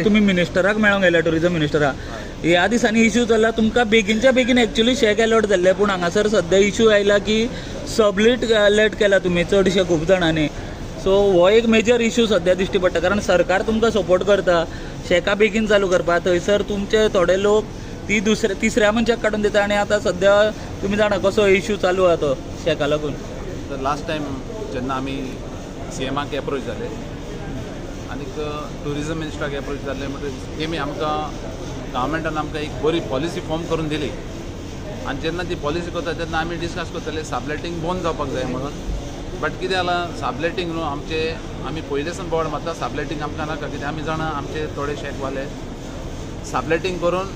तुम्ही मिनिस्टराक मेळोंक गेल्या टुरिझम मिनिस्टराक ह्या दिसांनी इश्यू जाला तुमकां बेगीनच्या बेगीन एक्चुअली शेक अलॉट जाल्ले पूण हांगासर सद्या इश्यू आयला की सबलीट अलर्ट केला तुमी चडशे खूब जाणांनी सो हो एक मेजर इश्यू सद्या दिश्टी पडटा कारण सरकार तुमकां सपोर्ट करता शेकां बेगीन चालू करपा थंयसर तुमचे थोडे लोक ती तिसऱ्या मनशाक काडून दिता आनी आतां सद्या तुमी जाणा कसो इश्यू चालू आहा तो शेका लागून. तर लास्ट टायम जेन्ना आमी CMाक एप्रोच जाले आनीक टुरिझम मिनिस्टराक एप्रोच जाल्ले म्हणटकीर तेमी आमकां गव्हर्मेंटान आमकां एक बरी पॉलिसी फॉर्म करून दिली आनी जेन्ना ती पॉलिसी करता तेन्ना आमी डिस्कस करताले सबलेटींग बंद जावपाक जाय म्हणून बट कितें जालां सबलेटींग न्हू आमी पयलेसून बोर्ड मारता सबलेटींग आमकां नाका कित्याक आमी जाणा आमचे थोडे शेकवाले सबलेटींग करून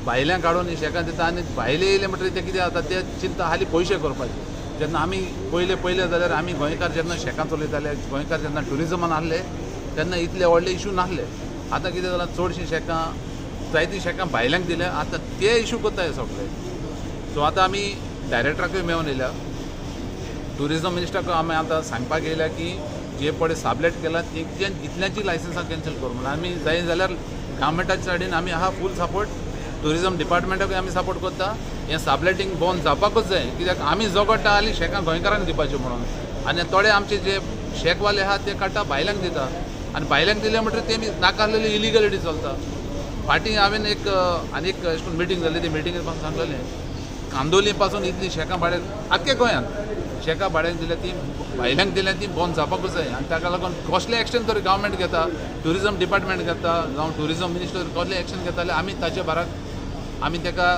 भायल्यां काडून शेकां दिता आनी भायले येयले म्हणटकीर ते कितें जाता ते चिंता हाली पयशे करपाचे जेन्ना आमी पयले जाल्यार आमी गोंयकार जेन्ना शेकां चलयताले गोंयकार जेन्ना टुरिजमान आहले तेन्ना इतले व्हडले इश्यू नासले आतां कितें जालां चडशीं शेकां जायतीं शेकां भायल्यांक दिल्या आतां ते इश्यू कोत्ताय सगळे सो आतां आमी डायरेक्टराकूय मेळून येयल्या टुरिझम मिनिस्टराक आमी आतां सांगपाक येयल्या की जे पळय सबलेट केला इतल्यांची लायसन्सां कॅन्सल करूं म्हणून आमी जाय जाल्यार गव्हर्मेंटाचे सायडीन आमी आहा फूल सपोर्ट टुरिझम डिपार्टमेंटाकूय आमी सपोर्ट करता हें सबलेटींग बंद जावपाकूच जाय कित्याक आमी झगडटा हालीं शेकां गोंयकारांक दिवपाचें म्हणून आनी थोडे आमचे जे शेकवाले आहा ते काडटा भायल्यांक दिता आनी भायल्यांक दिले म्हणटकीर तेमी नाका आसलेली इलिगलिटी चलता. फाटीं हांवें एक आनीक अशें करून मिटींग जाल्ली ती मिटिंगेंत पासून सांगलेलें कांदोली पासून इतली शेकां भाड्यान आख्ख्या गोंयांत शेकां भाड्यान दिल्या ती भायल्यांक दिल्या ती बंद जावपाकूच जाय आनी ताका लागून कसलें एक्शन तरी गव्हर्मेंट घेता टुरिझम डिपार्टमेंट घेता जावं टुरिझम मिनिस्टर कसलें एक्शन घेता जाल्यार आमी ताचे बाराक आमी ताका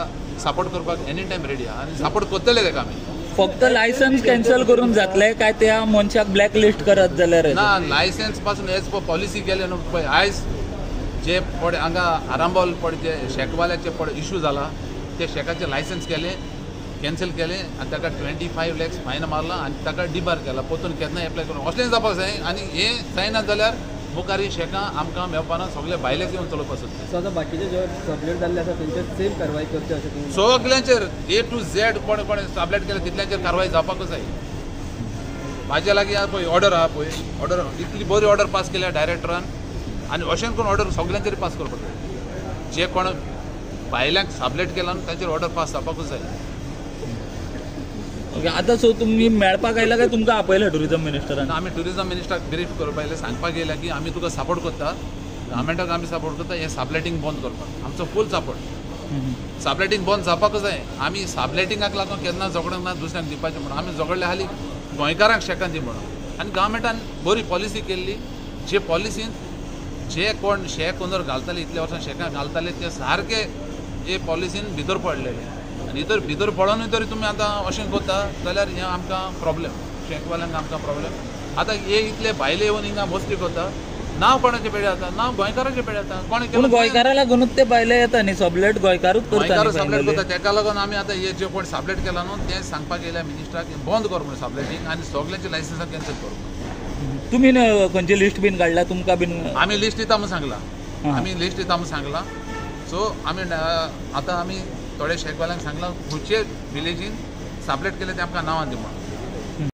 सपोर्ट करपाक एनी टायम रेडी आहा आनी सपोर्ट करतले ताका आमी. फक्त लायसन्स कॅन्सल करून जातले काय त्या मनशाक ब्लॅक लिस्ट करत जाल्यार ना लायसन्स पासून एज पर पॉलिसी केले न्हू पळय आयज जे पडे हांगा आरांबोल पडे जे शेकवाल्याचे पडे इश्यू जाला ते शेकाचे लायसन्स केले कॅन्सल केले आनी ताका 25 lakhs फायन मारला आनी ताका डिबार केला परतून केन्नाय एप्लाय करून असलें जावपाक जाय आनी हें जायना जाल्यार मुखारी शेकां आमकां मेळपाना सगळे भायलेच येवन चलोवपाक सोदता. सो आतां बाकीचे जे सबलेट जाल्ले आसा तेंचेर सेम कारवाय करची अशें तुमी सगल्यांचेर A to Z कोणें सबलेट केले तितल्यांचेर कारवाय जावपाकूच जाय. म्हाज्या लागीं आहा पळय ऑर्डर आहा पळय ऑर्डर इतली बरी ऑर्डर पास केल्या डायरेक्टरान आनी अशें करून ऑर्डर सगल्यांचेर पास करपाक जाय जे कोण भायल्यांक सबलेट केला न्हू तांचेर ऑर्डर पास जावपाकूच जाय. ओके आतां सो तुमी मेळपाक आयला काय तुमकां आपयला टुरिझम मिनिस्टरान? आमी टुरिझम मिनिस्टराक ब्रीफ करपाक आयले सांगपाक येयला की आमी तुका सपोर्ट करता गव्हर्मेंटाक आमी सपोर्ट करता हें सबलेटींग बंद करपाक आमचो फूल सपोर्ट सबलेटींग बंद जावपाकूच जाय. आमी सबलेटींगाक लागून केन्ना झगडूंक ना दुसऱ्यांक दिवपाचें म्हणून आमी झगडले हालीं गोंयकारांक शेकां दी म्हणून आनी गव्हर्मेंटान बरी पॉलिसी केल्ली जे पॉलिसीन जे कोण शेक ओनर घालताले इतल्या वर्सां शेकां घालताले ते सारके हे पॉलिसीन भितर पडलेले आनी भितर पडोनूय तरी तुमी आतां अशें करता जाल्यार हें आमकां प्रॉब्लेम शेकवाल्यांक आमकां प्रॉब्लेम. आतां हे इतले भायले येवन हिंगा मस्ती करता नांव कोणाचें पेडे जाता नांव गोंयकाराचें पेडे जाता कोणें केलें गोंयकारा लागूनच ते भायले येता न्ही सबलेट गोंयकारूच करता सबलेट करता ताका लागून आमी आतां हे जे कोण सबलेट केला न्हू तें सांगपाक येयल्या मिनिस्टराक बंद कर म्हणून सबलेटींग आनी सगल्यांची लायसन्सां कॅन्सल कर. तुमी खंयची लिस्ट बीन काडल्या तुमकां बीन? आमी लिस्ट दिता म्हणून सांगलां आमी लिस्ट दिता म्हणून सांगलां सो आमी आतां आमी थोडे शेकवाल्यांक सांगलां खंयचे विलेजीन सबलेट केले ते आमकां नांवां दी म्हणून